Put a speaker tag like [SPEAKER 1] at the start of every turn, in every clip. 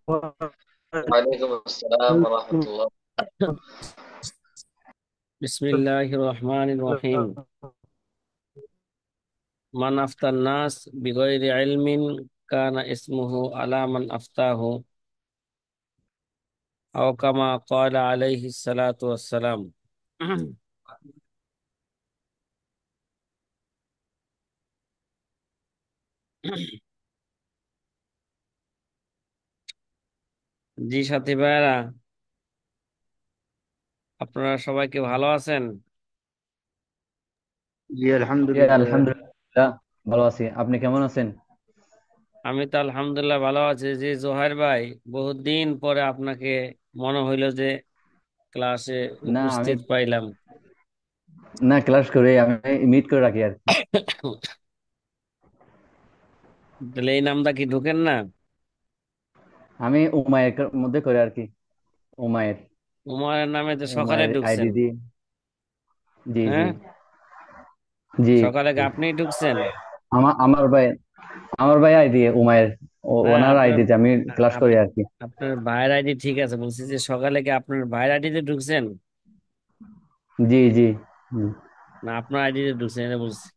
[SPEAKER 1] وعليكم السلام ورحمة الله.
[SPEAKER 2] بسم الله الرحمن الرحيم. من أفتى الناس بغير علم كان اسمه على من أفتاه، أو كما قال عليه الصلاة والسلام. জি সাথী ভাইরা, আপনারা সবাই কি ভালো আছেন?
[SPEAKER 3] জি আলহামদুলিল্লাহ।
[SPEAKER 4] আলহামদুলিল্লাহ, ভালো আছি। আপনি কেমন আছেন?
[SPEAKER 2] আমি তো আলহামদুলিল্লাহ ভালো আছি। জি জোহার ভাই, বহুত দিন পরে আপনাকে মনে হইলো যে ক্লাসে
[SPEAKER 4] না আমি
[SPEAKER 2] উপস্থিত পাইলাম।
[SPEAKER 4] না ক্লাস করে আমি মিট করে রাখি আর কি।
[SPEAKER 2] তাহলে এই নামটা কি ঢুকেন না?
[SPEAKER 4] আমি উমায়ের মধ্যে করে আর কি। উমায়ের
[SPEAKER 2] উমারের নামে তো সকালে
[SPEAKER 4] উমায়ের আইডি
[SPEAKER 2] ঢুকছেন।
[SPEAKER 4] দি। জি জি
[SPEAKER 2] হ্যাঁ,
[SPEAKER 4] জি।
[SPEAKER 2] সকালে কি আপনিই ঢুকছেন?
[SPEAKER 4] আমার ভাই আইডি উমায়ের।
[SPEAKER 2] না,
[SPEAKER 4] ওনার
[SPEAKER 2] আপনার
[SPEAKER 4] আইডিতে আমি ক্লাস করি
[SPEAKER 2] আপ-
[SPEAKER 4] আর কি।
[SPEAKER 2] আপনার ভাইয়ের আইডি ঠিক আছে, বলছি যে সকালে কি আপনার ভাইয়ের আইডিতে ঢুকছেন?
[SPEAKER 4] জি জি জি।
[SPEAKER 2] না, আপনার আইডিতে ঢুকছেন এটা বলছি।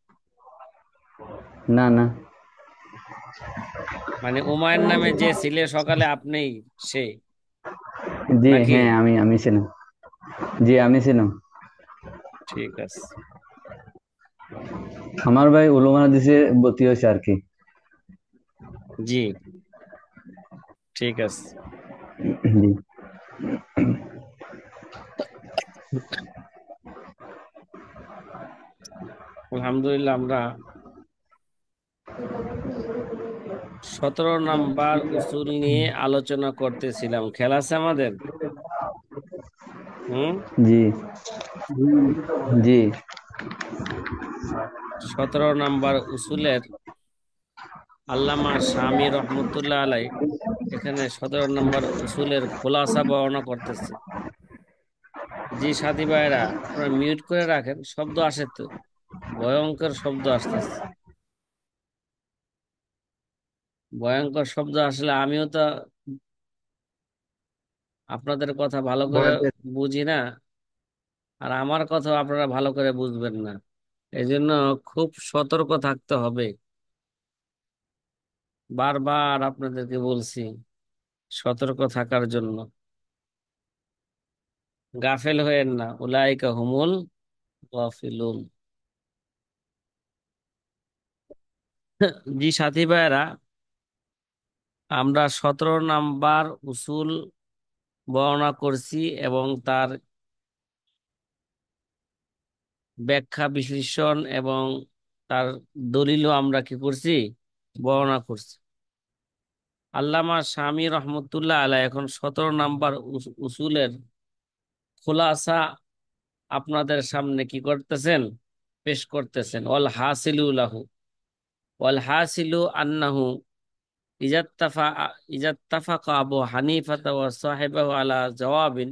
[SPEAKER 4] না না।
[SPEAKER 2] মানে উমায়ের নামে যে ছিলে সকালে আপনিই সে,
[SPEAKER 4] জি
[SPEAKER 2] নাকি?
[SPEAKER 4] হ্যাঁ, আমি ছিলাম। জি আমি ছিলাম।
[SPEAKER 2] ঠিক আছে।
[SPEAKER 4] আমার ভাই উলুমা হাদিসে ভর্তি হয়েছে আর কি।
[SPEAKER 2] জি, ঠিক আছে।
[SPEAKER 4] জি
[SPEAKER 2] আলহামদুলিল্লাহ, আমরা 17 নাম্বার উসুল নিয়ে আলোচনা করতেছিলাম। খেলা আছে আমাদের? হুম।
[SPEAKER 4] জি জি
[SPEAKER 2] 17 নাম্বার উসুলের আল্লামা শামী রহমতুল্লাহ আলাই এখানে 17 নাম্বার উসুলের খোলাসা বর্ণনা করতেছে। জি সাথী ভাইরা, আপনারা মিউট করে রাখেন, শব্দ আসে তো, ভয়ঙ্কর শব্দ আসতেছে। ভয়ঙ্কর শব্দ আসলে আমিও তো আপনাদের কথা ভালো করে
[SPEAKER 3] ভয় পেয়ে
[SPEAKER 2] বুঝি না, আর আমার কথা আপনারা ভালো করে বুঝবেন না। এই জন্য খুব সতর্ক থাকতে হবে। বারবার আপনাদেরকে বলছি সতর্ক থাকার জন্য। গাফেল হয়েন না, উলাইকা হুমুল গাফিলুন। জি সাথী ভাইরা, আমরা 17 নাম্বার উসুল বর্ণনা করছি এবং তার ব্যাখ্যা বিশ্লেষণ এবং তার দলিলও আমরা কি করছি, বর্ণনা করছি। আল্লামা শামী রহমতুল্লাহ আলাইহ এখন 17 নাম্বার উসুলের খোলাসা আপনাদের সামনে কি করতেছেন, পেশ করতেছেন। ওয়াল হাসিলু লাহু, ওয়াল হাসিলু আন্নাহু ইজাত্তাফা ইজাত্তাফাকা আবু হানিফাতা ওয়া সাহিবাহু আলা জওয়াবিন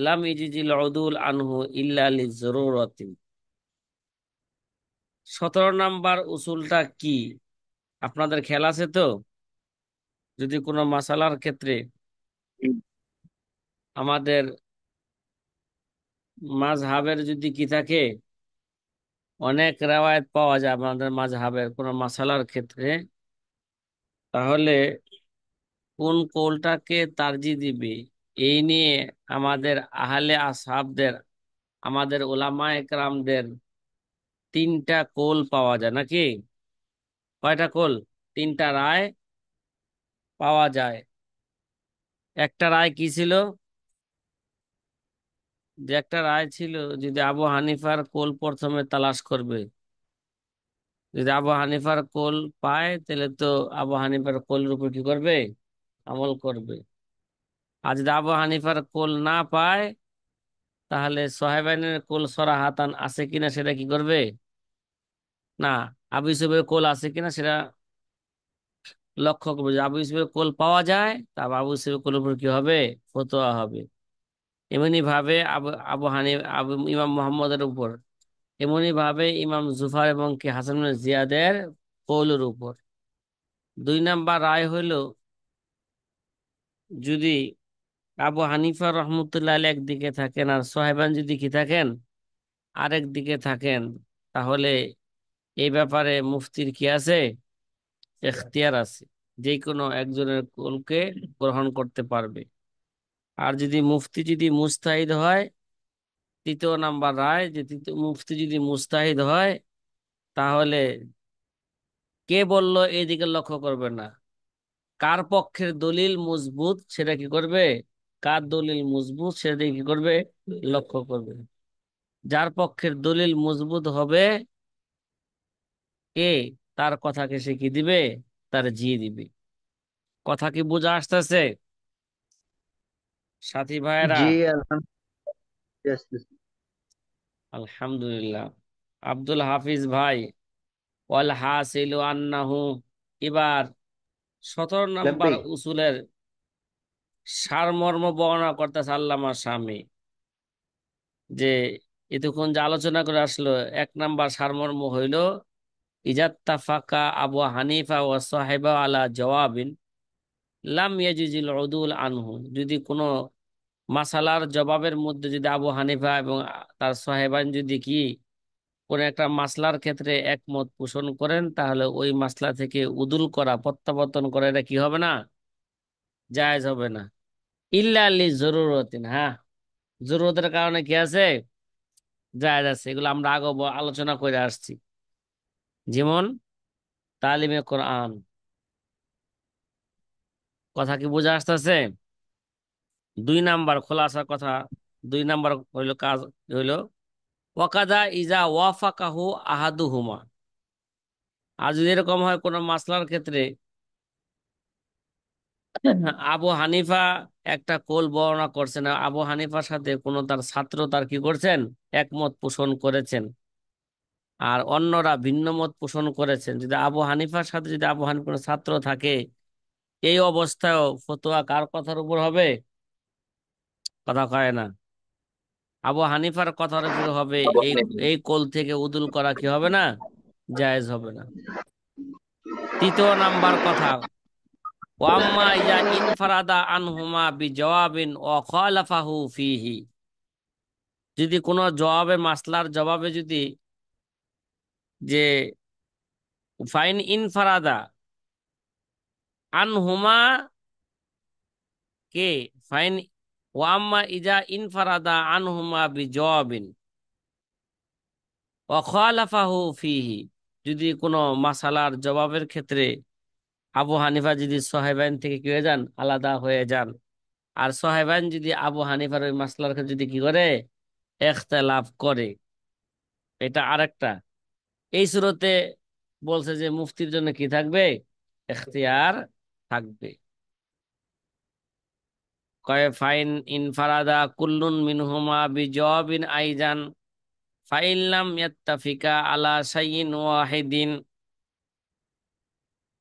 [SPEAKER 2] লাম ইজিজিল উদুল আনহু ইল্লা লিজরুরাতিন। 17 নাম্বার উসুলটা কি আপনাদের খেয়াল আছে তো? যদি কোনো মাসালার ক্ষেত্রে আমাদের মাযহাবের যদি কি থাকে, অনেক রেওয়ায়েত পাওয়া যায় আমাদের মাযহাবের কোনো মাসালার ক্ষেত্রে, তাহলে কোন কৌলটাকে তারজি দিবে এই নিয়ে আমাদের আহলে আসহাবদের, আমাদের ওলামায়ে কেরামদের 3টা কৌল পাওয়া যায় নাকি? কয়টা কৌল? 3টা রায় পাওয়া যায়। একটা রায় কি ছিল? যে একটা রায় ছিল, যদি আবু হানিফার কোল প্রথমে তালাশ করবে, যদি আবু হানিফার কোল পায় তাহলে তো আবু হানিফার কোলের উপর কি করবে, আমল করবে। আর যদি আবু হানিফার কোল না পায়, তাহলে সোহাইবানের কোল সরাহাতান আছে কিনা সেটা কি করবে, না, আবু ইউসুফের কোল আছে কিনা সেটা লক্ষ্য করবে। যদি আবু ইউসুফের কোল পাওয়া যায়, তা আবু ইউসুফের কোলের উপর কি হবে, ফতোয়া হবে। এমনি ভাবে আবু আবু হানিফ আবু ইমাম মোহাম্মদের উপর, এমনি ভাবে ইমাম জুফার এবং কি হাসান ইবনে জিয়াদের কৌলের উপর। 2 নাম্বার রায় হইল যদি আবু হানিফা রহমতুল্লাহ আলাইহি একদিকে থাকেন আর সোহাইবান যদি কি থাকেন আরেক দিকে থাকেন, তাহলে এই ব্যাপারে মুফতির কি আছে, এখতিয়ার আছে, যে কোনো একজনের কৌলকে গ্রহণ করতে পারবে। আর যদি মুফতি যদি মুস্তাহিদ হয়, তৃতীয় নাম্বার রায়, যে তৃতীয় মুফতি যদি মুস্তাহিদ হয়, তাহলে কে বলল এইদিকে লক্ষ্য করবে না, কার পক্ষের দলিল মজবুত সেটা কি করবে, কার দলিল মজবুত সেটা কি করবে, লক্ষ্য করবে। যার পক্ষের দলিল মজবুত হবে কে, তার কথাকে সে কি দিবে, তার জিয়ে দিবে। কথা কি বোঝা আসতেছে সাথী ভাইয়েরা?
[SPEAKER 3] জি আলহামদুলিল্লাহ।
[SPEAKER 2] আলহামদুলিল্লাহ। আব্দুল হাফিজ ভাই, ওয়াল হাসিলু আন্নাহু, এবার 17 নম্বর
[SPEAKER 3] ভাই
[SPEAKER 2] উসুলের সারমর্ম বর্ণনা করতেছে আল্লামা স্বামী, যে এতক্ষণ যে আলোচনা করে আসলো, 1 নাম্বার সারমর্ম হইল ইজাত্তাফাকা আবু হানিফা ও সাহেবা আলা জওয়াবিন লাম ইয়াজিজিল উদুল আনহু। যদি কোনো মাসালার জবাবের মধ্যে যদি আবু হানিফা এবং তার সাহেবান যদি কি কোন একটা মাসলার ক্ষেত্রে একমত পোষণ করেন, তাহলে ওই মাসলা থেকে উদুল করা, প্রত্যাবর্তন করা, এটা কি হবে না, জায়েজ হবে না। ইল্লা আলি জরুরতিন, হ্যাঁ, জরুরতের কারণে কি আছে, জায়েজ আছে। এগুলো আমরা আগে আলোচনা করে আসছি, যেমন তালিমে কোরআন। কথা কি বোঝা আসতেছে? 2 নাম্বার খোলাসা কথা, 2 নাম্বার হইলো কাজ, হইলো ওয়াকাদা ইজা ওয়াফাকাহু আহাদুহুমা। আর যদি এরকম হয় কোন মাসলার ক্ষেত্রে আবু হানিফা একটা কোল বর্ণনা করছেন, আবু হানিফার সাথে কোন তার ছাত্র তার কি করছেন, একমত পোষণ করেছেন, আর অন্যরা ভিন্ন মত পোষণ করেছেন, যদি আবু হানিফার সাথে যদি আবু হানিফার ছাত্র থাকে, এই অবস্থায়ও ফতোয়া কার কথার উপর হবে, কথা কয় না, আবু হানিফার কথার উপর হবে।
[SPEAKER 1] আবু
[SPEAKER 2] এই
[SPEAKER 1] হানিফা।
[SPEAKER 2] এই কোল থেকে উদুল করা কি হবে না, জায়েজ হবে না। 3 নাম্বার কথা, ওয়াম্মা ইজা ইনফারাদা আনহুমা বিজওয়াবিন ওয়া খালাফাহু ফিহি। যদি কোনো জবাবে, মাসলার জবাবে যদি, যে ফাইন ইনফারাদা আনহুমা, কে, ফাইন, ওয়াম্মা ইজা ইনফারাদা আনহুমা বিজওয়াবিন ওয়া খালাফাহু ফিহি। যদি কোনো মাসালার জবাবের ক্ষেত্রে আবু হানিফা যদি সাহেবাইন থেকে কি হয়ে যান, আলাদা হয়ে যান, আর সাহেবাইন যদি আবু হানিফার ওই মাসলার ক্ষেত্রে যদি কি করে, ইখতিলাফ করে, এটা আরেকটা। এই সুরতে বলছে যে মুফতির জন্য কি থাকবে, এখতিয়ার থাকবে। কয় ফাইন ইনফারাদা কুল্লুন মিনহুমা বিজওয়াবিন আইজান ফাইন লাম ইয়াত্তাফিকা আলা শাইইন ওয়াহিদিন।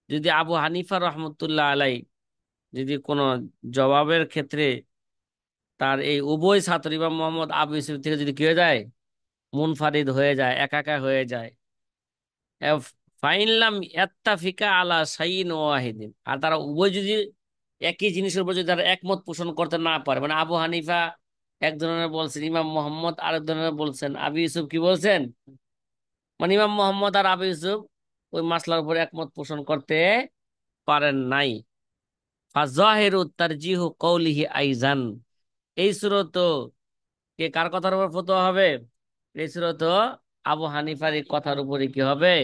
[SPEAKER 2] যদি আবু হানিফা রহমতুল্লাহ আলাই যদি কোনো জবাবের ক্ষেত্রে তার এই উভয় ছাত্র ইমাম মোহাম্মদ আবু ইউসুফ থেকে যদি কি হয়ে যায়, মুনফারিদ হয়ে যায়, একা হয়ে যায়, ফাইনলাম ইয়াত্তাফিকা আলা শাইইন ওয়াহিদিন, আর তারা উভয় যদি একই জিনিসের উপর যদি তারা একমত পোষণ করতে না পারে, মানে আবু হানিফা এক ধরনের বলছেন, ইমাম মোহাম্মদ আরেক ধরনের বলছেন, আবু ইউসুফ কি বলছেন, মানে ইমাম মোহাম্মদ আর আবু ইউসুফ ওই মাসলার উপর একমত পোষণ করতে পারেন নাই, ফাজাহিরু তারজিহু কওলিহি আইজান। এই সুরত কে কার কথার উপর ফতোয়া হবে, এই সুরত আবু হানিফার এই কথার উপরে কি হবে,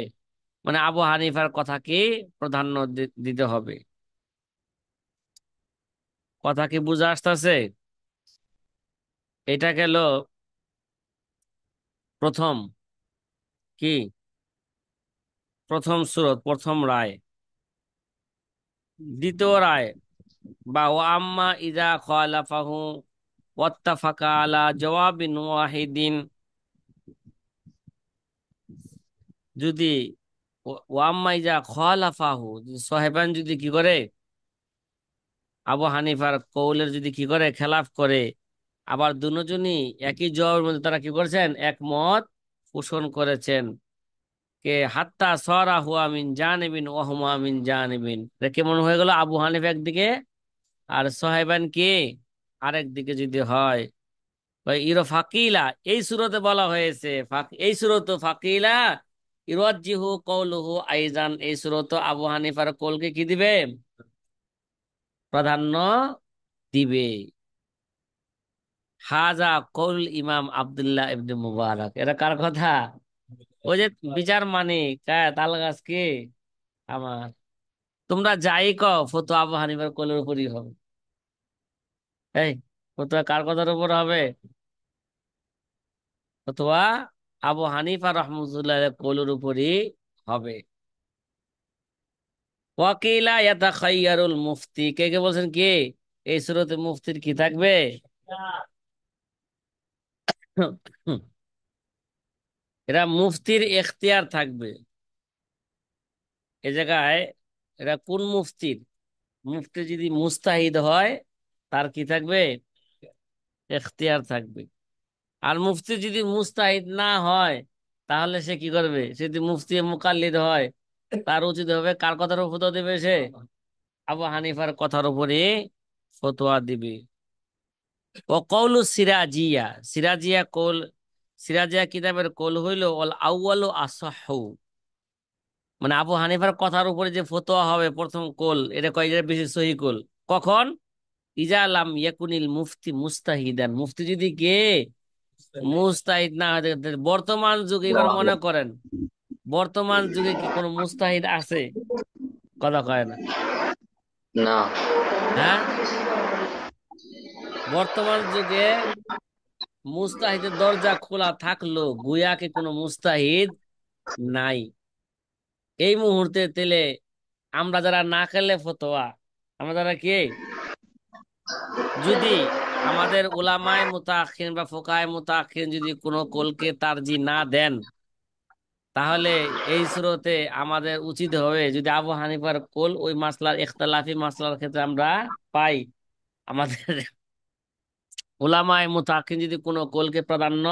[SPEAKER 2] মানে আবু হানিফার কথাকে প্রাধান্য দিতে হবে। কথা কি বুঝা আসতেছে? এটা গেল প্রথম কি, প্রথম সুরত, প্রথম রায়। দ্বিতীয় রায়, বা ও আম্মা ইজা খালাফাহু ওয়াত্তাফাকা আলা জওয়াবিন ওয়াহিদিন। যদি ও আম্মা ইজা খালাফাহু, সাহেবান যদি কি করে, আবু হানিফার কৌলের যদি কি করে, খেলাফ করে, আবার দুজনই একই জবাবের মধ্যে তারা কি করেছেন, একমত পোষণ করেছেন, কে হাত্তা সরা হুয়া মিন জানিবিন ওয়া হুমা মিন জানিবিন। এটা কেমন হয়ে গেল, আবু হানিফা একদিকে আর সাহেবান কি আরেক দিকে যদি হয়, ওই ইরো ফাকিলা, এই সূরাতে বলা হয়েছে এই সূরাতে ফাকিলা ইরাজ্জিহু কওলুহু আইজান, এই সূরাতে আবু হানিফার কওলকে কি দিবে, প্রাধান্য দিবে। হাজা কওল ইমাম আব্দুল্লাহ ইবনে মুবারক, এটা কার কথা? ওই যে বিচার মানিক, তাল গাছ কি আমার। তোমরা যাই কও, ফতোয়া আবু হানিফার কওলের উপরই হবে। এই ফতোয়া কার কথার উপর হবে? ফতোয়া আবু হানিফা রহমতুল্লাহ কওলের উপরই হবে। ওয়াকিলা ইয়াতাখাইয়ারুল মুফতি, কে কে বলছেন কি এই সূরাতে মুফতির কি থাকবে? এরা মুফতির এখতিয়ার থাকবে। এ জায়গায় এরা কোন মুফতির? মুফতি যদি মুস্তাহিদ হয় তার কি থাকবে? এখতিয়ার থাকবে। আর মুফতি যদি মুস্তাহিদ না হয় তাহলে সে কি করবে? সে যদি মুফতি মুকাল্লিদ হয় তার উচিত হবে কার কথার উপর ফতোয়া দিবে? সে আবু হানিফার কথার উপরে ফতোয়া দিবে। ও কৌলু সিরাজিয়া, সিরাজিয়া কৌল, সিরাজিয়া কিতাবের কৌল হইল ওল আউয়ালু আসাহু, মানে আবু হানিফার কথার উপরে যে ফতোয়া হবে প্রথম কোল, এটা কয়েকটা বেশি সহি কোল। কখন? ইজা লাম ইয়াকুনিল মুফতি মুস্তাহিদান, মুফতি যদি কে মুস্তাহিদ না হয়। বর্তমান যুগে এবার মনে করেন, বর্তমান যুগে কি কোনো মুস্তাহিদ আছে? কথা কয় না।
[SPEAKER 1] না।
[SPEAKER 2] হ্যাঁ, বর্তমান যুগে মুস্তাহিদের দরজা খোলা থাকলো, গুয়াকে কোনো মুস্তাহিদ নাই এই মুহূর্তে। তেলে আমরা যারা না খেলে ফতোয়া, আমরা যারা কি, যদি আমাদের উলামায়ে মুতাআখিরিন বা ফুকাহায়ে মুতাআখিরিন যদি কোনো কোলকে তারজি না দেন, তাহলে এই সুরতে আমাদের উচিত হবে, যদি আবু হানিফার কোল ওই মাসলার ইখতিলাফি মাসলার ক্ষেত্রে আমরা পাই, আমাদের উলামায়ে মুতাআখিরিন যদি কোনো কোলকে প্রাধান্য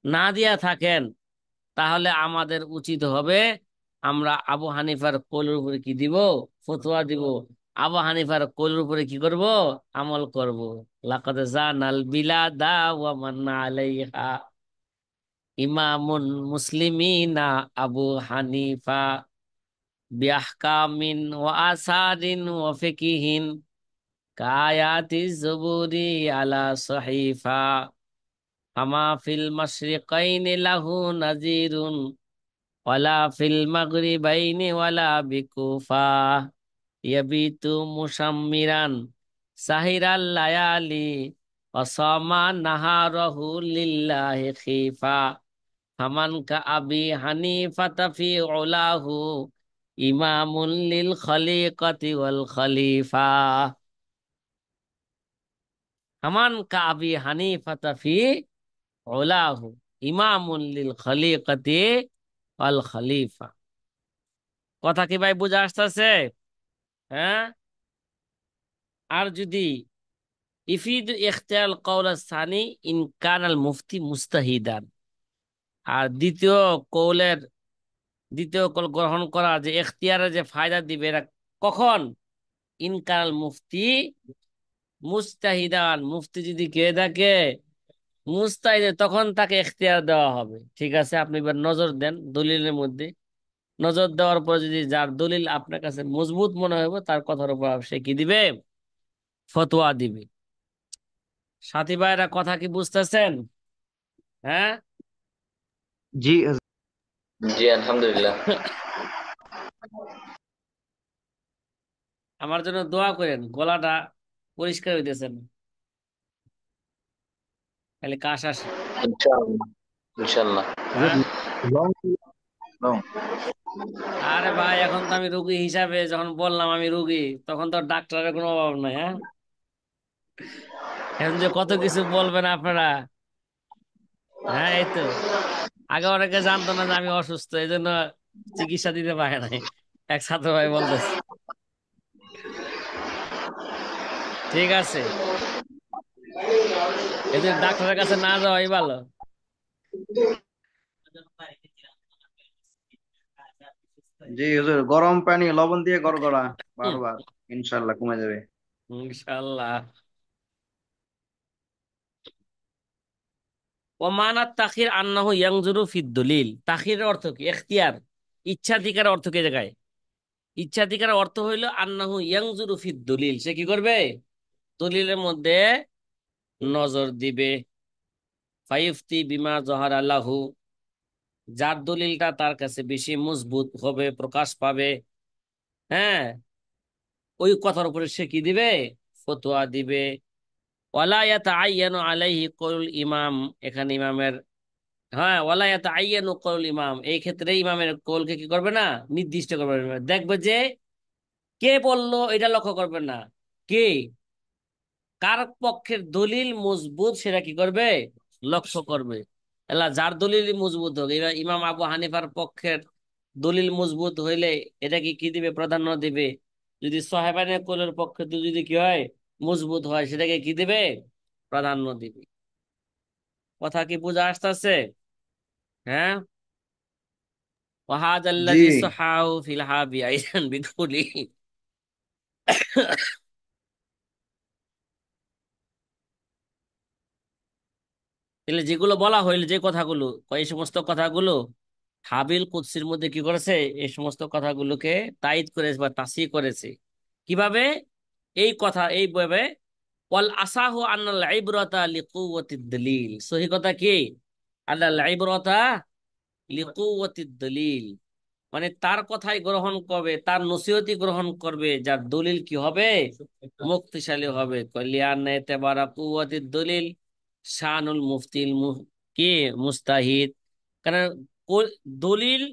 [SPEAKER 2] না দিয়া থাকেন, তাহলে আমাদের উচিত হবে আমরা আবু হানিফার কোলের উপরে কি দিব? ফতোয়া দিব। আবু হানিফার কোলের উপরে কি করব? আমল করব। লাকাদ জানাল বিলাদা ওয়া মান আলাইহা ইমামুন মুসলিমিনা আবু হানিফা বিআহকামিন ওয়া আসারিন ওয়া ফিকহিন কায়াতিজ জুবুরি আলা সহিফা হামা ফিল মাশরিকাইনি লাহু নাজিরুন ওয়ালা ফিল মাগরিবাইনি ওয়ালা বিকুফা ইয়াবিতু মুসাম্মিরান সাহিরাল লায়ালি ওয়াসামা নাহারাহু লিল্লাহি খিফা ফামান কা আবি হানিফাতা ফি উলাহু ইমামুল লিল খলিকাতি ওয়াল খলিফা। ফামান কা আবি হানিফাতা ফি উলাহু ইমামুল লিল খলিকাতি ওয়াল খলিফা। কথা কি ভাই বুঝা আসতেছে? হ্যাঁ। আর যদি ইফিদ ইখতিয়াল কওল সানি ইন কানাল মুফতি মুস্তাহিদান, আর দ্বিতীয় কল গ্রহণ করা যে এখতিয়ারের যে ফায়দা দিবে, এরা কখন? ইন কানাল মুফতি মুস্তাহিদান, মুফতি যদি কে থাকে মুস্তাহিদ, তখন তাকে এখতিয়ার দেওয়া হবে। ঠিক আছে, আপনি এবার নজর দেন দলিলের মধ্যে। নজর দেওয়ার পর যদি যার দলিল আপনার কাছে মজবুত মনে হবে, তার কথার উপর সে কি দিবে? ফতোয়া দিবে। সাথী ভাইরা কথা কি বুঝতেছেন? হ্যাঁ।
[SPEAKER 3] জি
[SPEAKER 1] জি আলহামদুলিল্লাহ।
[SPEAKER 2] আমার জন্য দোয়া করেন, গলাটা পরিষ্কার হইতেছে না, খালি কাশ আসে।
[SPEAKER 1] ইনশাআল্লাহ ইনশাআল্লাহ।
[SPEAKER 2] হ্যাঁ।
[SPEAKER 3] লং লং
[SPEAKER 2] আরে ভাই, এখন তো আমি রুগী হিসাবে যখন বললাম আমি রুগী, তখন তো ডাক্তারের কোনো অভাব নাই। হ্যাঁ, এখন যে কত কিছু বলবেন আপনারা। হ্যাঁ, এই তো আগে অনেকে জানতো না যে আমি অসুস্থ, এই জন্য চিকিৎসা দিতে পারে নাই, এক ছাত্র ভাই বলতেছে। ঠিক আছে, এই জন্য ডাক্তারের কাছে না যাওয়াই ভালো।
[SPEAKER 3] জি হুজুর, গরম পানি লবণ দিয়ে গড়গড়া বারবার, ইনশাআল্লাহ কমে যাবে।
[SPEAKER 2] ইনশাআল্লাহ। ওমানাত তাখির আন্নাহু ইয়ানজুরু ফিদ দলিল। তাখিরের অর্থ কি? এখতিয়ার, ইচ্ছাধিকার অর্থ কি জায়গায়? ইচ্ছাধিকার অর্থ হইল আন্নাহু ইয়ানজুরু ফিদ দলিল, সে কি করবে? দলিলের মধ্যে নজর দিবে। ফাইফতি বিমা জহার আল্লাহু, যার দলিলটা তার কাছে বেশি মজবুত হবে, প্রকাশ পাবে, হ্যাঁ, ওই কথার উপরে সে কি দিবে? ফতোয়া দিবে। ওয়ালা ইয়াতাআইয়ানু আলাইহি কওলুল ইমাম, এখানে ইমামের, হ্যাঁ, ওয়ালা ইয়াতাআইয়ানু কওলুল ইমাম, এই ক্ষেত্রে ইমামের কওলকে কি করবে না? নির্দিষ্ট করবে না। দেখবে যে কে বললো এটা লক্ষ্য করবে না, কে, কার পক্ষের দলিল মজবুত সেটা কি করবে? লক্ষ্য করবে। এলা যার দলিল মজবুত হোক, এবার ইমাম আবু হানিফার পক্ষের দলিল মজবুত হইলে এটা কি কি দিবে? প্রাধান্য দিবে। যদি সাহেবানের কোলের পক্ষে যদি কি হয়? মজবুত হয়, সেটাকে কি দিবে? প্রাধান্য দিবে। কথা কি বোঝা আসতেছে? হ্যাঁ। ওয়াহাদ
[SPEAKER 3] জি।
[SPEAKER 2] আল্লাযী সাহাহু ফিল হাবি আইদান বিকুলি। তাহলে যেগুলো বলা হইল, যে কথাগুলো, এই সমস্ত কথাগুলো হাবিল কুদসির মধ্যে কি করেছে? এই সমস্ত কথাগুলোকে তায়িদ করেছে বা তাসিহ করেছে। কিভাবে? এই কথা এইভাবে, ওয়াল আসাহু আন্নাল ইবরাতা লিকুওয়াতিদ দলিল, সহি কথা কি? আন্নাল ইবরাতা লিকুওয়াতিদ দলিল, মানে তার কথাই গ্রহণ করবে, তার নসিহতি গ্রহণ করবে যার দলিল কি হবে? মুক্তিশালী হবে। কলিয়ান এতেবারা কুওয়াতিদ দলিল শানুল মুফতিল কি মুস্তাহিদ, কারণ দলিল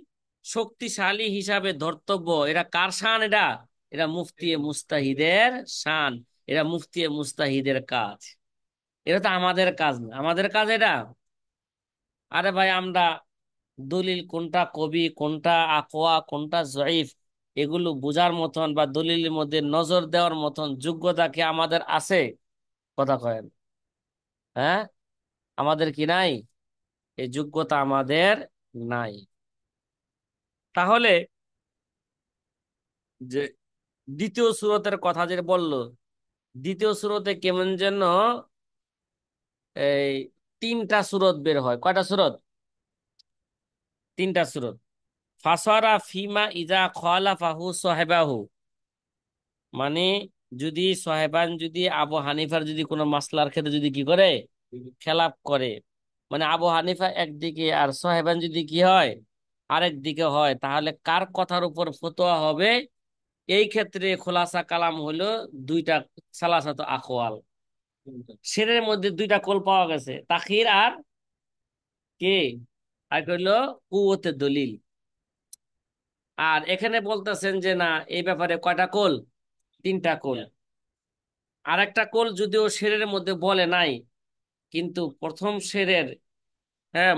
[SPEAKER 2] শক্তিশালী হিসাবে ধর্তব্য, এটা কার শান? এটা এটা মুফতি মুস্তাহিদের শান, এটা মুফতি মুস্তাহিদের কাজ। এটা তো আমাদের কাজ না। আমাদের কাজ এটা, আরে ভাই, আমরা দলিল কোনটা কবি, কোনটা আকোয়া, কোনটা জয়ীফ, এগুলো বোঝার মতন বা দলিলের মধ্যে নজর দেওয়ার মতন যোগ্যতা কি আমাদের আছে? কথা কয়েন। হ্যাঁ, আমাদের কি নাই? এই যোগ্যতা আমাদের নাই। তাহলে যে দ্বিতীয় সূরতের কথা যে বললো, দ্বিতীয় সূরতে কেমন যেন এই তিনটা সূরত বের হয়। কয়টা সূরত? তিনটা সূরত। ফাসারা ফিমা ইজা খালাফাহু সাহেবাহু, মানে যদি সাহেবান যদি আবু হানিফার যদি কোনো মাসলার ক্ষেত্রে যদি কি করে? খেলাপ করে, মানে আবু হানিফা একদিকে আর সাহেবান যদি কি হয়? আরেক দিকে হয়, তাহলে কার কথার উপর ফতোয়া হবে? এই ক্ষেত্রে খোলাসা কালাম হলো দুইটা, সালাসাত আকওয়াল। সেরের মধ্যে দুইটা কোল পাওয়া গেছে, তাখির আর কে, আর কইলো কুওয়াতে দলিল। আর এখানে বলতেছেন যে না, এই ব্যাপারে কয়টা কোল? তিনটা কোল। আর একটা কোল যদিও শেরের মধ্যে বলে নাই, কিন্তু প্রথম শেরের, হ্যাঁ,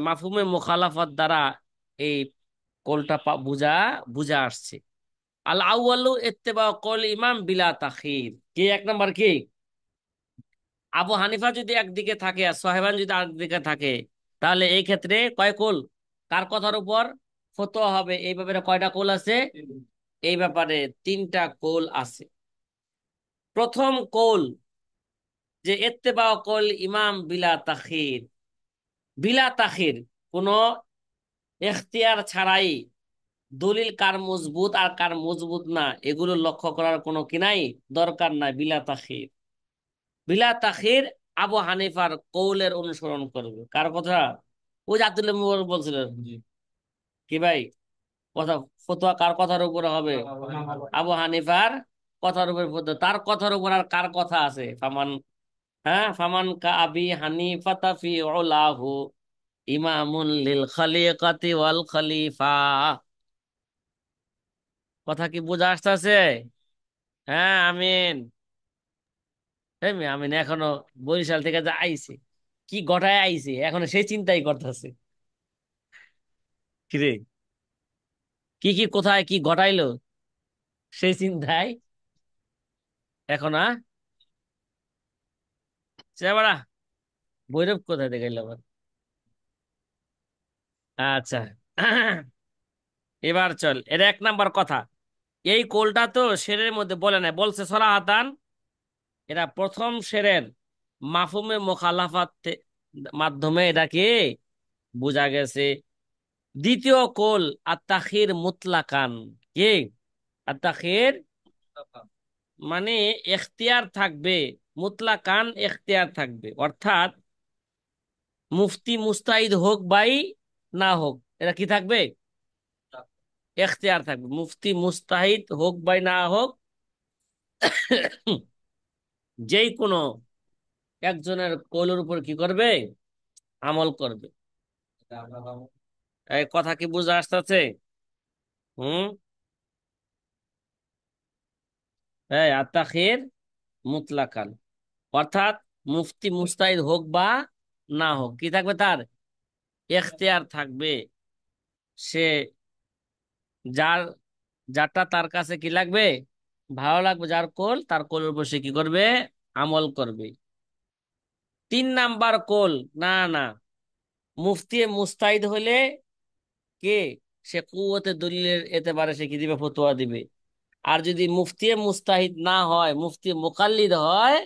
[SPEAKER 2] মাফহুমে মুখালাফাত দ্বারা এই কোলটা বুঝা বুঝা আসছে। আল আউয়ালু ইত্তিবা কওল ইমাম বিলা তাখির, কি এক নাম্বার কি? আবু হানিফা যদি একদিকে থাকে আর সাহেবান যদি আরেকদিকে থাকে, তাহলে এই ক্ষেত্রে কয় কোল? কার কথার উপর ফতোয়া হবে? এই ব্যাপারে কয়টা কোল আছে? এই ব্যাপারে তিনটা কোল আছে। প্রথম কোল যে ইত্তেবা কওল ইমাম বিলা তাখির, বিলা তাখির, কোন এখতিয়ার ছাড়াই দলিল কার মজবুত আর কার মজবুত না এগুলো লক্ষ্য করার কোনো কি নাই, দরকার নাই। বিলা তাখির, বিলা তাখির আবু হানিফার কৌলের অনুসরণ করবে। কার কথা? ওই যে আব্দুল্লাহ মুবারক বলছিলেন কি ভাই, কথা, ফতোয়া কার কথার উপরে হবে? আবু হানিফার কথার উপর ফতোয়া। তার কথার উপর আর কার কথা আছে? ফামান, হ্যাঁ, ফামান কা আবি হানিফাতা ফি উলাহু ইমামুন লিল খালিকাতি ওয়াল খলিফা। কথা কি বোঝা আসতেছে? হ্যাঁ, আমিন। আমিন এখনো বরিশাল থেকে যা আইছে, কি গটায় আইছে, এখনো সেই চিন্তাই করতেছে। কিরে, কি কি কোথায় কি ঘটাইলো, সেই চিন্তায় এখন। চেবাড়া ভৈরব কোথায় থেকে এলো আবার? আচ্ছা, এবার চল, এটা এক নাম্বার কথা। এই কোলটা তো শেরের মধ্যে বলে নাই, বলছে সরাহাতান। এরা প্রথম শেরের মাফহুমে মুখালাফাত মাধ্যমে এটাকে বোঝা গেছে। দ্বিতীয় কোল আত্তাখির মুতলাকান, কি আত্তাখির মানে এখতিয়ার থাকবে, মুতলাকান এখতিয়ার থাকবে, অর্থাৎ মুফতি মুস্তাহিদ হোক বাই না হোক, এটা কি থাকবে, এখতিয়ার থাকবে। মুফতি মুস্তাহিদ হোক বাই না হোক, যেই কোনো একজনের কৌলের উপর কি করবে, আমল করবে। এই কথা কি বুঝে আসতেছে? হুম। এই আত্তাখির মুতলাকান, অর্থাৎ মুফতি মুস্তাহিদ হোক বা না হোক, কি থাকবে, তার এখতিয়ার থাকবে। সে যার যারটা তার কাছে কি লাগবে, ভালো লাগবে, যার কোল, তার কোলের উপর সে কি করবে, আমল করবে। 3 নাম্বার কোল, না না, মুফতি মুস্তাহিদ হলে কে, সে কুওয়াতে দলিলের এতেবারে সে কি দিবে, ফতোয়া দিবে। আর যদি মুফতি মুস্তাহিদ না হয়, মুফতি মুকাল্লিদ হয়,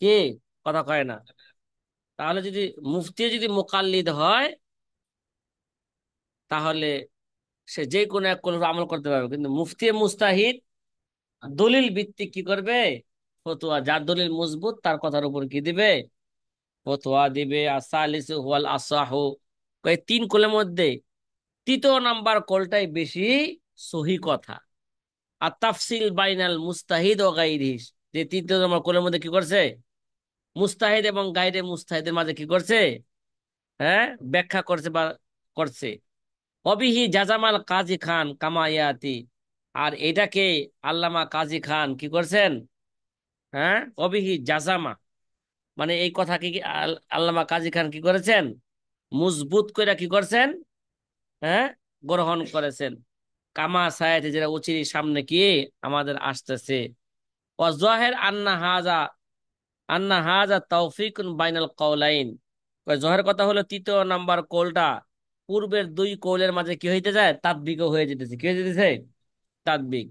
[SPEAKER 2] কে, কথা কয় না, তাহলে যদি মুফতি যদি মুকাল্লিদ হয়, তাহলে সে যে কোনো এক কোন আমল করতে পারবে। কিন্তু মুফতি মুস্তাহিদ দলিল ভিত্তিক কি করবে, ফতোয়া, যার দলিল মজবুত তার কথার উপর কি দিবে, ফতোয়া দিবে। আসালিসু ওয়াল আসাহু, এই 3 কোলের মধ্যে 3য় নাম্বার কোলটাই বেশি সহি কথা। আর তাফসিল বাইনাল মুস্তাহিদ ও গাইরিহি, যে 3য় নাম্বার কোলের মধ্যে কি করছে, মুস্তাহিদ এবং গাইরে মুস্তাহিদের মাঝে কি করছে, হ্যাঁ, ব্যাখ্যা করছে বা করছে। অবিহি জাজামাল কাজী খান কামায়াতি, আর এটাকে আল্লামা কাজী খান কি করছেন, হ্যাঁ, অবিহি জাজামা, মানে এই কথাকে কি আল্লামা কাজী খান কি করেছেন, মজবুত করে কি করছেন, হ্যাঁ, গ্রহণ করেছেন। কামা সায়াতে, যেটা উচির সামনে কি আমাদের আসতেছে। ওয়াজাহির আন্না হাজা তাওফিকুন বাইনাল কওলাইন, জহের কথা হলো 3য় নাম্বার কওলটা পূর্বের 2 কওলের মাঝে কি হইতে যায়, তাতবিক হয়ে যেতেছে, কি হয়ে যেতেছে, তাতবিক।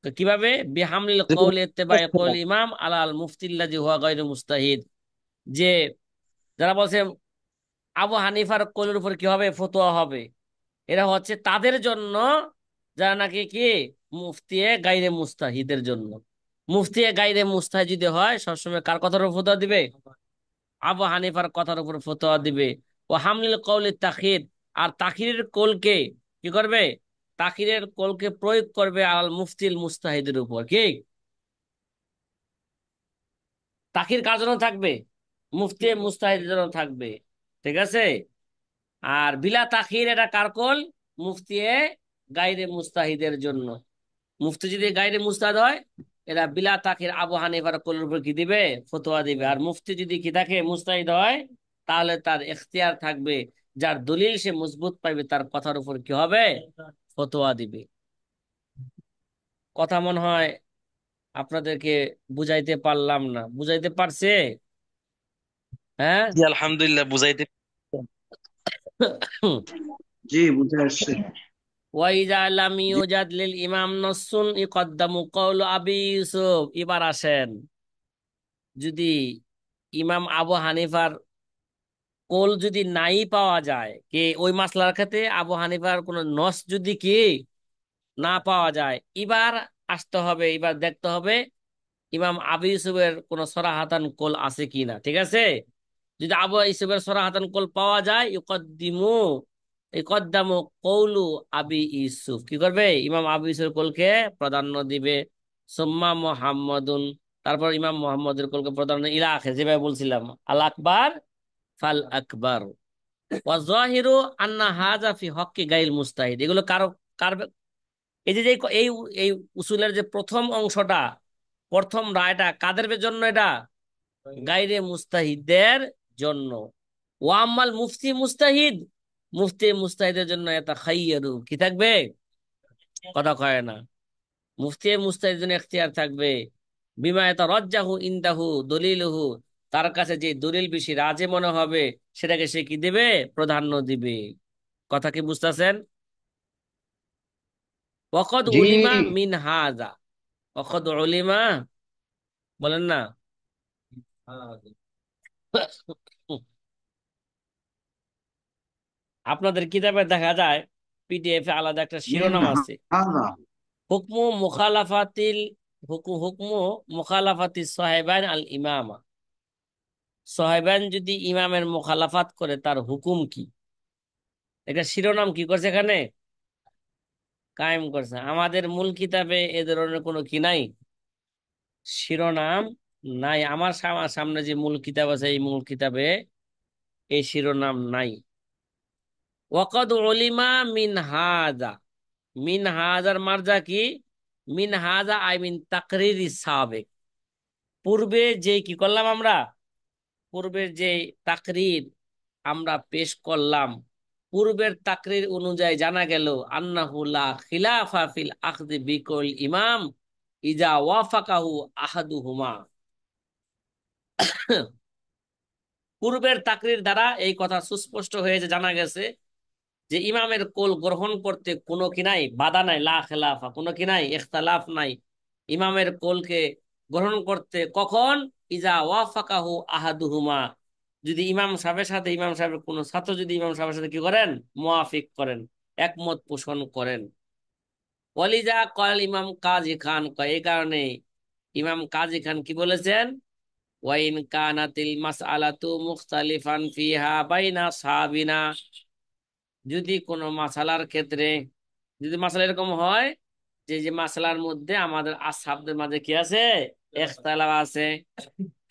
[SPEAKER 2] তো কিভাবে, বিহামলিল কওলি ইত্তিবাই কওল ইমাম আলাল মুফতিল্লাজি হুয়া গায়রু মুস্তাহিদ, যে যারা বলছে আবু হানিফার কওলের উপর কি হবে, ফতোয়া হবে, এরা হচ্ছে তাদের জন্য যারা নাকি কি মুফতিয়ে গাইরে মুস্তাহিদের জন্য। মুফতিয়ে গাইরে মুস্তাহিদ যদি হয়, সবসময় কার কথার উপর ফতোয়া দিবে, আবু হানিফার কথার উপর ফতোয়া দিবে। ও হামলিল কওলি তাখির, আর তাখিরের কোলকে কি করবে, তাখিরের কোলকে প্রয়োগ করবে আল মুফতিল মুস্তাহিদের উপর। কি, তাখির কার জন্য থাকবে, মুফতি মুস্তাহিদের জন্য থাকবে, ঠিক আছে। আর বিলা তাখির, এটা কার কোল, মুফতি গাইরে মুস্তাহিদের জন্য। মুফতি যদি গাইরে মুস্তাহিদ হয়, এরা বিলা তাখির আবু হানিফার কোলের উপর কি দিবে, ফতোয়া দিবে। আর মুফতি যদি কি থাকে, মুস্তাহিদ হয়, তাহলে তার এখতিয়ার থাকবে, যার দলিল সে মজবুত পাইবে তার কথার উপর কি হবে, ফতোয়া দিবে। কথা মনে হয় আপনাদেরকে বুঝাইতে পারলাম না, বুঝাইতে পারছে, হ্যাঁ?
[SPEAKER 5] জি আলহামদুলিল্লাহ বুঝাইতে পারছেন।
[SPEAKER 3] জি, বুঝে আসছে।
[SPEAKER 2] ওয়াইজা লাম ইউজাদ লিল ইমাম নসুন ইকদ্দামু কওলু আবি ইউসুফ। এবার আসেন, যদি ইমাম আবু হানিফার কোল যদি নাই পাওয়া যায়, কি ওই মাসলার ক্ষেত্রে আবু হানিফার কোন নস যদি কি না পাওয়া যায়, এবার আসতে হবে, এবার দেখতে হবে ইমাম আবু ইউসুফের কোন সরাহাতান কোল আছে কিনা, ঠিক আছে। যদি আবু ইউসুফের সরাহাতান কোল পাওয়া যায়, ইকদ্দামু কৌলু আবি ইউসুফ, কি করবে, ইমাম আবু ইউসুফের কোলকে প্রাধান্য দিবে। সুম্মা মুহাম্মাদুন, তারপর ইমাম মুহাম্মদের কোলকে প্রাধান্য, ইলা আখির, যেভাবে বলছিলাম, আল আকবার ফাল আকবার। ওয়াজাহিরু আন্না হাযা ফি হক্কি গাইল মুস্তাহিদ, এগুলো কারো কার, এই যে এই এই উসুলের যে প্রথম অংশটা, প্রথম রায়টা কাদের জন্য, এটা গাইরে মুস্তাহিদদের জন্য। ওয়াম্মাল মুফতি মুস্তাহিদ, মুফতি মুস্তাহিদের জন্য এটা খাইয়ারু কি থাকবে, কথা কয় না, মুফতি মুস্তাহিদের জন্য এখতিয়ার থাকবে। বিমা এটা রজ্জাহু ইনদাহু দলিলহু, তার কাছে যে দলিল বেশি রাজে মনে হবে, সেটাকে সে কি দিবে, প্রাধান্য দিবে। কথা কি বুঝতেছেন? ওয়াকাদ
[SPEAKER 3] জি।
[SPEAKER 2] উলিমা মিন হাযা, ওয়াকাদ উলিমা, বলেন না। আপনাদের কিতাবে দেখা যায় পিডিএফ এ আলাদা একটা
[SPEAKER 3] মিন
[SPEAKER 2] শিরোনাম আছে,
[SPEAKER 3] হাদা।
[SPEAKER 2] হুকমু মুখালাফাতিল, হুকমু মুখালাফাতি সাহেবান আল ইমামা। সাহেবান যদি ইমামের মুখালাফাত করে তার হুকুম কি, এটা শিরোনাম কি করছে এখানে, কায়েম করছে। আমাদের মূল কিতাবে এ ধরনের কোনো কি নাই, শিরোনাম নাই। আমার সামনে যে মূল কিতাব আছে এই মূল কিতাবে এই শিরোনাম নাই। ওয়াকাদ উলিমা মিন হাযা, মিন হাজার মার্জা কি, মিন হাজা আই মিন তাকরির সাবেক, পূর্বে যে কি করলাম আমরা, পূর্বের যে তাকরির আমরা পেশ করলাম, পূর্বের তাকরির অনুযায়ী জানা গেল আন্নাহু লা খিলাফা ফিল আখদি বিকল ইমাম ইজা ওয়াফাকাহু আহাদুহুমা। পূর্বের তাকরির দ্বারা এই কথা সুস্পষ্ট হয়েছে, জানা গেছে যে ইমামের কোল গ্রহণ করতে কোনো কি নাই, বাধা নাই, লা খেলাফা কোনো কি নাই, ইখতালাফ নাই ইমামের কোলকে গ্রহণ করতে। কখন, ইজা ওয়াফাকাহু আহাদুহুমা, যদি ইমাম সাহেবের সাথে ইমাম সাহেবের কোন ছাত্র যদি ইমাম সাহেবের সাথে কি করেন, মুয়াফিক করেন, একমত পোষণ করেন। ওয়ালিজা কল ইমাম কাজী খান, এই কারণে ইমাম কাজী খান কি বলেছেন, ওয়াইন কানাতিল মাসআলাতু মুখতালিফান ফিহা বাইনা সাহাবিনা, যদি কোনো মাসালার ক্ষেত্রে, যদি মাসালা এরকম হয় যে যে মাসালার মধ্যে আমাদের আসহাবদের মাঝে কি আছে, ইখতিলাফ আছে,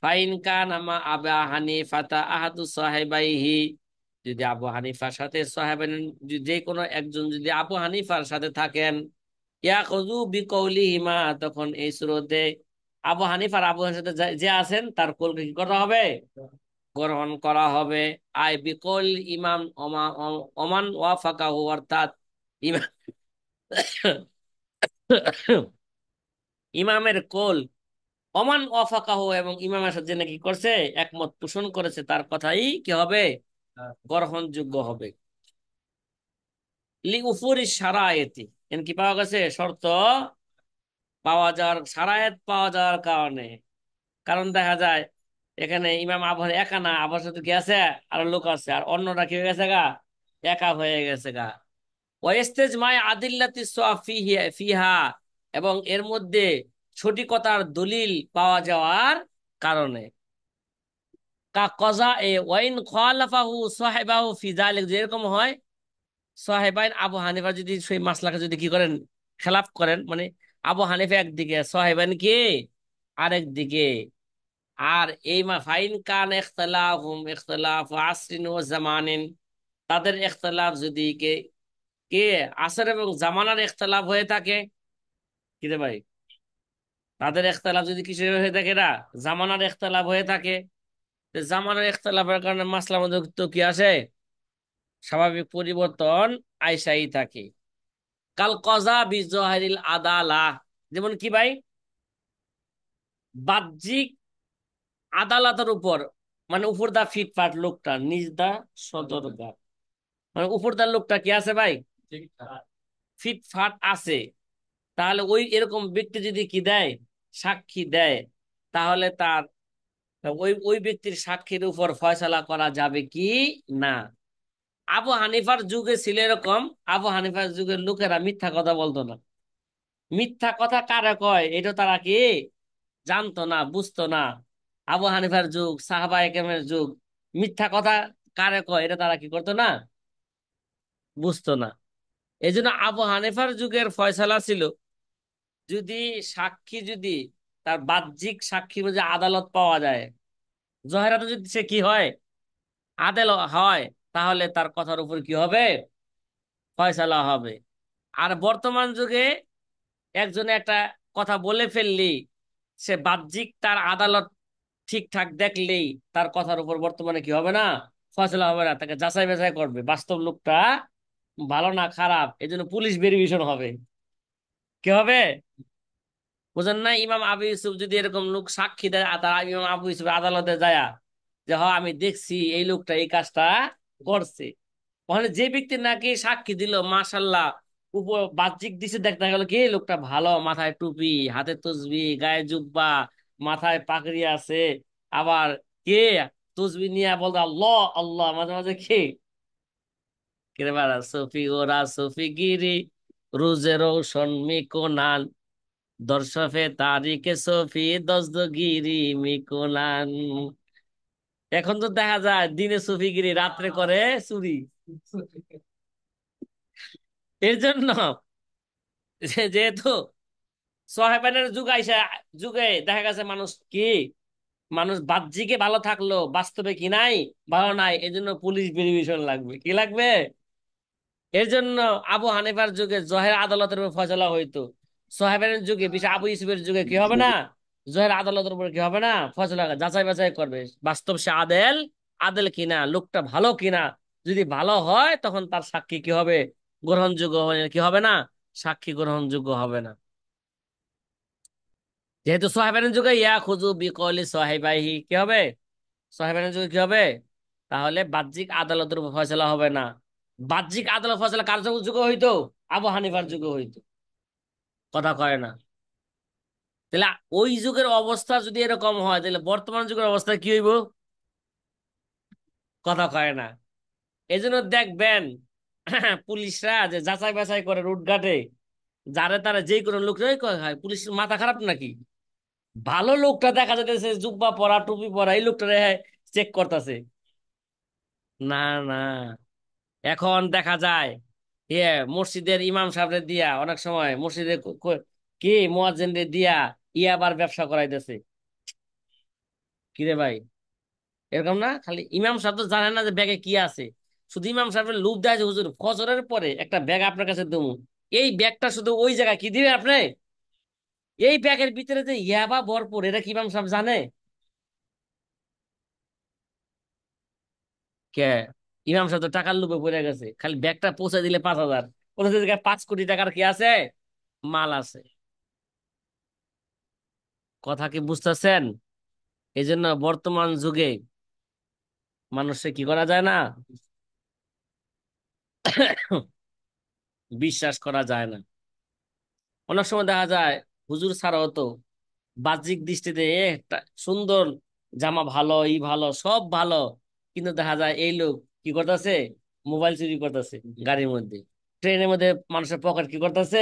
[SPEAKER 2] ফাইন কান আমা আবা হানিফাতা আহাদু সাহেবাইহি, যদি আবু হানিফার সাথে সাহেবেন, যে কোনো একজন যদি আবু হানিফার সাথে থাকেন, ইয়াখুযু বিকৌলিহিমা, তখন এই সুরতে আবু হানিফার আবু হানিফার সাথে যে আছেন তার কলকে কি করা হবে, গ্রহণ করা হবে। আই বিকল ইমাম ওমান ওয়াফাকাহু, অর্থাৎ ইমাম ইমামের কোল ওমান ওয়াফাকাহু, এবং ইমামের সাথে যে নাকি করছে, একমত পোষণ করেছে, তার কথাই কি হবে, গ্রহণযোগ্য হবে। লি উফুরি শারায়েতি, এন কি পাওয়া গেছে, শর্ত পাওয়া যাওয়ার, শারায়েত পাওয়া যাওয়ার কারণে। কারণ দেখা যায় এখানে ইমাম আবহাওয়া একা না, আবহাওয়ার সাথে কি আছে, আর লোক আছে, আর অন্যরা কি হয়ে গেছে গা, একা হয়ে গেছে গা। ওয়াইস্তেজমায় আদিল্লাতি ফিহা, এবং এর মধ্যে সঠিকতার দলিল পাওয়া যাওয়ার কারণে। কা কজা এ ওয়াইন খালাফাহু সাহেবাহু ফি যালিক, যেরকম হয় সাহেবাইন আবু হানিফা যদি সেই মাসলাকে যদি কি করেন, খেলাফ করেন, মানে আবু হানিফা একদিকে সাহেবাইন কি আরেক দিকে। আর এই ফাইন কান ইখতিলাফ আসরিন ও জামানিন, তাদের ইখতিলাফ যদি কে কে আসর এবং জামানার ইখতিলাফ হয়ে থাকে, কি রে ভাই, তাদের ইখতিলাফ যদি কিসের হয়ে থাকে, না জামানার ইখতিলাফ হয়ে থাকে, তো জামানার ইখতিলাফের কারণে মাসলার মধ্যে তো কি আসে, স্বাভাবিক পরিবর্তন আইসাই থাকে। কাল কজা বিজহারিল আদালা, যেমন কি ভাই, বাহ্যিক আদালতের উপর, মানে উপর দা ফিটফাট লোকটা, নিজ দা সতর্ক, মানে উপর দা লোকটা কি আছে ভাই, ফিটফাট আছে, তাহলে ওই এরকম ব্যক্তি যদি কি দেয়, সাক্ষী দেয়, তাহলে তার ওই ওই ব্যক্তির সাক্ষীর উপর ফয়সালা করা যাবে কি না। আবু হানিফার যুগে ছিল এরকম, আবু হানিফার যুগের লোকেরা মিথ্যা কথা বলতো না। মিথ্যা কথা কারে কয় এটা তারা কি জানতো না, বুঝতো না। আবু হানিফার যুগ, সাহাবা একরামের যুগ, মিথ্যা কথা কারে কয় এটা তারা কি করতো না, বুঝতো না। এই জন্য আবু হানিফার যুগের ফয়সালা ছিল, যদি সাক্ষী যদি তার বাহ্যিক সাক্ষী যে আদালত পাওয়া যায়, জহেরাতে যদি সে কি হয়, আদেল হয়, তাহলে তার কথার উপর কি হবে, ফয়সালা হবে। আর বর্তমান যুগে একজনে একটা কথা বলে ফেললি, সে বাহ্যিক তার আদালত ঠিকঠাক দেখলেই তার কথার উপর বর্তমানে কি হবে না, ফয়সালা হবে না, তাকে যাচাই বাছাই করবে বাস্তব লোকটা ভালো না খারাপ, এই জন্য পুলিশ ভেরিফিকেশন হবে, কি হবে, বুঝেন না। ইমাম আবু ইউসুফ যদি এরকম লোক সাক্ষী দেয়, তার ইমাম আবু ইউসুফ আদালতে যায় যে হ আমি দেখছি এই লোকটা এই কাজটা করছে, ওখানে যে ব্যক্তি নাকি সাক্ষী দিল, মাশাল্লাহ বাহ্যিক দৃশ্যে দেখতে গেল কি লোকটা ভালো, মাথায় টুপি, হাতে তসবি, গায়ে জুব্বা, মাথায় পাগড়ি আছে, আবার কে তসবি নিয়ে বলতো আল্লাহ আল্লাহ মাঝে মাঝে কে কেরে সফি ওরা সফি গিরি, রোজে রোশন মিকোনান, দর্শফে তারিখে সফি দস্তগিরি মিকোনান। এখন তো দেখা যায় দিনে সফিগিরি, রাত্রে করে চুরি। এর জন্য যেহেতু সাহেবানের যুগ আইসা, যুগে দেখা গেছে মানুষ কি, মানুষ বাহ্যিকে ভালো থাকলো, বাস্তবে কি নাই, ভালো নাই, এই জন্য পুলিশ ভেরিফিকেশন লাগবে, কি লাগবে। এর জন্য আবু হানিফার যুগে জহের আদালতের উপর ফয়সালা হইতো, সোহেবের যুগে বিশেষ আবু ইউসুফের যুগে কি হবে না, জহের আদালতের উপর কি হবে না, ফয়সালা যাচাই বাছাই করবে, বাস্তব সে আদেল, আদেল কিনা, লোকটা ভালো কিনা। যদি ভালো হয় তখন তার সাক্ষী কি হবে, গ্রহণযোগ্য হবে, কি হবে না, সাক্ষী গ্রহণযোগ্য হবে না। যেহেতু সোহেবের যুগে ইয়া খুজু বিকলি সোহেবাইহি কি হবে, সোহেবের যুগে কি হবে, তাহলে বাহ্যিক আদালতের উপর ফয়সালা হবে না। বাহ্যিক আদালত ফয়সালা কার যুগে হইতো, আবু হানিফার যুগে হইতো। কথা কয় না। তাহলে ওই যুগের অবস্থা যদি এরকম হয়, তাহলে বর্তমান যুগের অবস্থা কি হইব, কথা কয় না। এই জন্য দেখবেন পুলিশরা যে যাচাই বাছাই করে রুটঘাটে, যারে তারা যে কোনো লোক হয়, পুলিশ মাথা খারাপ নাকি, ভালো লোকটা দেখা যাইতেছে জুব্বা পরা টুপি পরা, এই লোকটা চেক করতেছে না, না। এখন দেখা যায় মসজিদের ইমাম সাহেবরে দিয়া অনেক সময় মসজিদে কি মুয়াজ্জিনরে দিয়া ইয়াবার ব্যবসা করাইতেছে। কিরে ভাই, এরকম না, খালি ইমাম সাহেব তো জানে না যে ব্যাগে কি আছে, শুধু ইমাম সাহেবের লোভ দেয় যে হুজুর ফজরের পরে একটা ব্যাগ আপনার কাছে দেবো, এই ব্যাগটা শুধু ওই জায়গায় কি দিবে আপনি, এই ব্যাগের ভিতরে যে ইয়াবা ভরপুর, এটা কি ইমাম সাহেব জানে, কে ইমাম সাহেব তো টাকার লোভে পড়ে গেছে, খালি ব্যাগটা পৌঁছে দিলে 5,000, ওদের জায়গায় 5 কোটি টাকার কি আছে, মাল আছে। কথা কি বুঝতেছেন। এই জন্য বর্তমান যুগে মানুষে কি করা যায় না, বিশ্বাস করা যায় না। অনেক সময় দেখা যায় হুজুর ছাড়াও তো বাহ্যিক দৃষ্টিতে একটা সুন্দর জামা ভালো, ই ভালো, সব ভালো, কিন্তু দেখা যায় এই লোক কি করতেছে, মোবাইল চুরি করতেছে গাড়ির মধ্যে, ট্রেনের মধ্যে মানুষের পকেট কি করতেছে,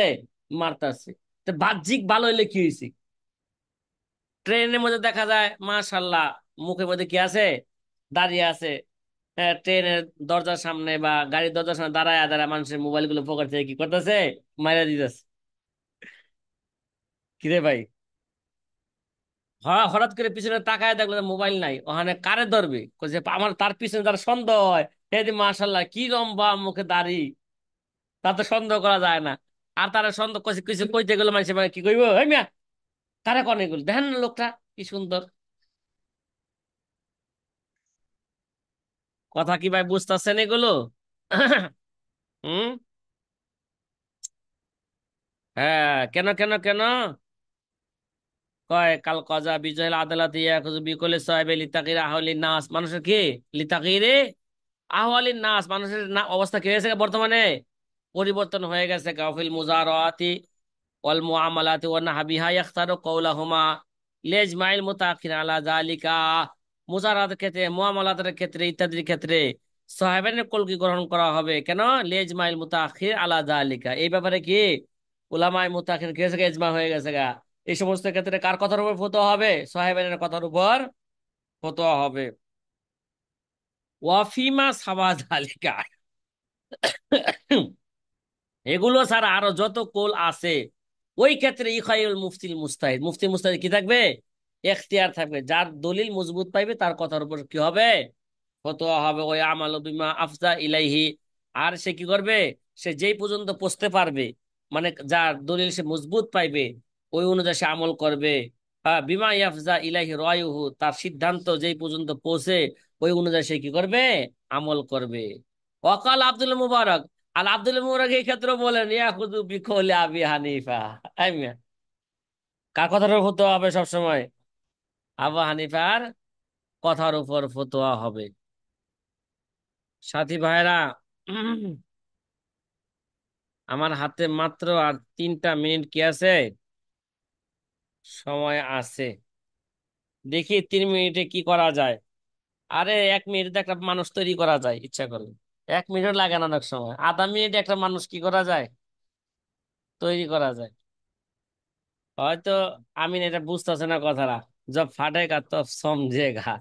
[SPEAKER 2] মারতাছে। তো বাহ্যিক ভালো হইলে কি হয়েছে, ট্রেনের মধ্যে দেখা যায় মাশাল্লাহ মুখের মধ্যে কি আছে, দাঁড়িয়ে আছে, হ্যাঁ, ট্রেনের দরজার সামনে বা গাড়ির দরজার সামনে দাঁড়ায় দাঁড়ায় মানুষের মোবাইল গুলো পকেট থেকে কি করতেছে, মাইরা দিতেছে। কিরে ভাই, হঠাৎ করে পিছনে তাকায় দেখলো যে মোবাইল নাই, ওখানে কারে ধরবে, যে আমার তার পিছনে তার সন্দেহ হয়, এই যে মাশাল্লাহ কি লম্বা মুখে দাড়ি, তা তো সন্দেহ করা যায় না। আর তারা সন্দেহ করছে কিছু কইতে গেলে মানুষ কি কইব, এই মিয়া কারে কন এগুলো, দেখেন না লোকটা কি সুন্দর। কথা কি ভাই বুঝতেছেন এগুলো। হুম। হ্যাঁ, কেন কেন কেন, কয় কাল কজা বিজয় আদালত ইয়াকুজু বিকলে সাহেবে লিতাকির আহলি নাস, মানুষের কি, লিতাকিরে আহওয়ালি নাস, মানুষের অবস্থা কি হয়েছে বর্তমানে, পরিবর্তন হয়ে গেছে। গাফিল মুজারাতি ওয়াল মুআমালাতি ওয়া নাহবিহা ইয়াখতারু কওলাহুমা লিজমাইল মুতাখির আলা যালিকা। মুজারাতের ক্ষেত্রে, মুআমালাতের ক্ষেত্রে ইত্যাদির ক্ষেত্রে সাহেবের কল কি গ্রহণ করা হবে, কেন, লিজমাইল মুতাখির আলা যালিকা, এই ব্যাপারে কি উলামায়ে মুতাখির কি হয়েছে, ইজমা হয়ে গেছে গা। এই সমস্ত ক্ষেত্রে কার কথার উপর ফতোয়া হবে, সাহেবের কথার উপর ফতোয়া হবে। ওয়াফিমা সাওয়া যালিকা, এগুলো ছাড়া আরো যত কোল আছে ওই ক্ষেত্রে ইখাইল মুফতিল মুস্তাহিদ, মুফতি মুস্তাহিদ কি থাকবে, এখতিয়ার থাকবে, যার দলিল মজবুত পাইবে তার কথার উপর কি হবে, ফতোয়া হবে। ওই আমাল বিমা আফজা ইলাইহি, আর সে কি করবে, সে যেই পর্যন্ত পৌঁছতে পারবে, মানে যার দলিল সে মজবুত পাইবে ওই অনুযায়ী সে আমল করবে। হ্যাঁ, বিমা ইয়াফজা ইলাইহি রায়ুহু, তার সিদ্ধান্ত যেই পর্যন্ত পৌঁছে ওই অনুযায়ী সে কি করবে, আমল করবে। ওয়াকাল আব্দুল মুবারক, আর আব্দুল মুবারক এই ক্ষেত্রে বলেন ইয়াখুযু বিকওলি আবি হানিফা, এই মিয়া, কার কথার উপর ফতোয়া হবে সবসময়, আবু হানিফার কথার উপর ফতোয়া হবে। সাথী ভাইরা, আমার হাতে মাত্র আর 3টা মিনিট কি আছে, সময় আছে। দেখি 3 মিনিটে কি করা যায়। আরে 1 মিনিটে একটা মানুষ তৈরি করা যায় ইচ্ছা করলে। 1 মিনিট লাগে না, অনেক সময় আধা মিনিটে একটা মানুষ কি করা যায়, তৈরি করা যায়। হয়তো আমিন এটা বুঝতেছে না কথাটা। জব ফাটেগা তব সমঝেগা।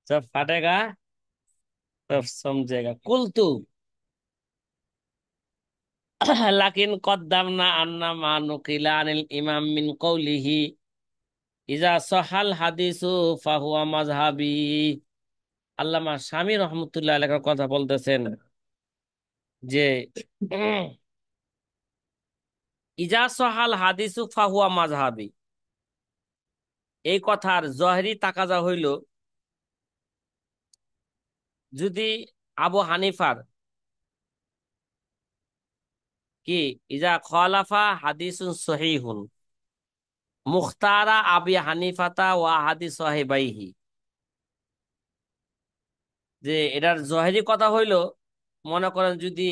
[SPEAKER 2] जब फटेगा तब समझेगा कुलतु लाकिन कद्दमना अन्ना मा नुकिला अनिल इमाम मिन कौलिही इजा सहाल हादिसु फाहुवा मजहाबी। আল্লামা শামী রহমতুল্লাহ আলাইহির কথা বলতেছেন যে ইজা সহাল হাদিসু ফাহুয়া মাজহাবি, এই কথার জহরি তাকাজা হইল যদি আবু হানিফার কি ইজা খালাফা হাদিসুন সহিহুন মুখতারা আবি হানিফাতা ওয়া হাদিস সাহিবাইহি, যে এটার জহেরি কথা হইল, মনে করেন যদি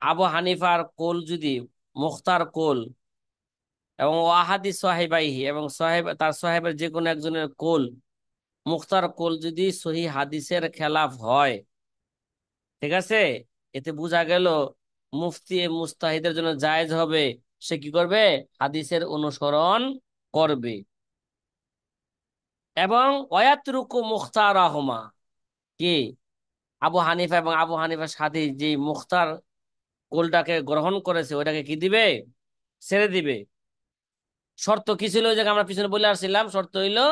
[SPEAKER 2] আবু হানিফার কোল যদি মুখতার কোল এবং ওয়াহাদি সাহেবাইহি এবং সাহেব তার সাহেবের যে কোনো একজনের কোল মুখতার কোল যদি সহি হাদিসের খেলাফ হয়, ঠিক আছে, এতে বোঝা গেল মুফতি মুস্তাহিদের জন্য জায়েজ হবে, সে কি করবে, হাদিসের অনুসরণ করবে। এবং ওয়ায়াতরুকু মুখতারাহুমা, কি আবু হানিফা এবং আবু হানিফার সাথে যে মুখতার কোলটাকে গ্রহণ করেছে ওটাকে কি দিবে, ছেড়ে দিবে। শর্ত কি ছিল, ওই জায়গায় আমরা পিছনে বলে আসছিলাম, শর্ত হইলো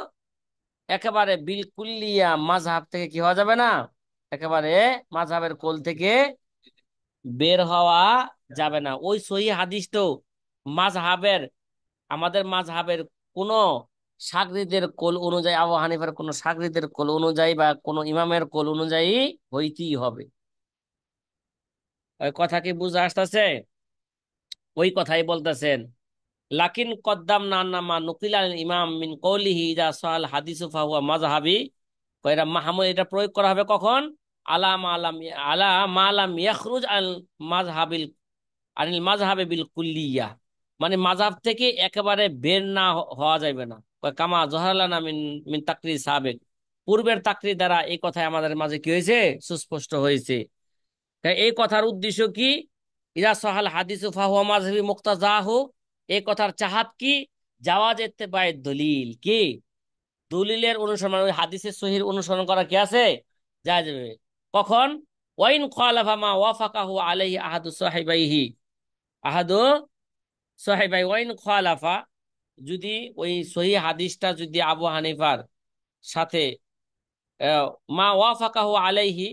[SPEAKER 2] একেবারে বিলকুলিয়া মাযহাব থেকে কি হওয়া যাবে না, একেবারে মাযহাবের কোল থেকে বের হওয়া যাবে না। ওই সহি হাদিস তো মাযহাবের, আমাদের মাযহাবের কোন শাগরিদের কোল অনুযায়ী, আবু হানিফার কোন শাগরিদের কোল অনুযায়ী বা কোন ইমামের কোল অনুযায়ী হইতেই হবে। ওই কথা কি বুঝে আসতেছে? ওই কথাই বলতেছেন লাকিন কদ্দাম নান্নামা নুকিলাল ইমাম মিন কৌলিহি ইজা সাল হাদিসু ফাহুয়া মাজহাবি। কয়রা মাহমুদ এটা প্রয়োগ করা হবে কখন, আলা মালাম আলা মালাম ইয়াখরুজ আল মাজহাবিল আনিল মাজহাবে বিল কুল্লিয়া, মানে মাযহাব থেকে একেবারে বের না হওয়া যাবে না। কয় কামা জহারালানা মিন মিন তাকরির সাবেক, পূর্বের তাকরির দ্বারা এই কথাই আমাদের মাঝে কি হয়েছে, সুস্পষ্ট হয়েছে। তাই এই কথার উদ্দেশ্য কি, ইজা সহাল হাদিসু ফাহুয়া মাজহাবি মুক্তাজাহু, এই কথার চাহাত কি, জাওয়াজ ইত্তেবাই দলিল, কি দলিলের অনুসরণ, মানে ওই হাদিসের সহির অনুসরণ করা কি আছে, যা যাবে। কখন, ওয়াইন খালাফা মা ওয়াফাকাহু আলাইহি আহাদু সাহিবাইহি, আহাদু সাহিবাই ওয়াইন খালাফা, যদি ওই সহি হাদিসটা যদি আবু হানিফার সাথে মা ওয়াফাকাহু আলাইহি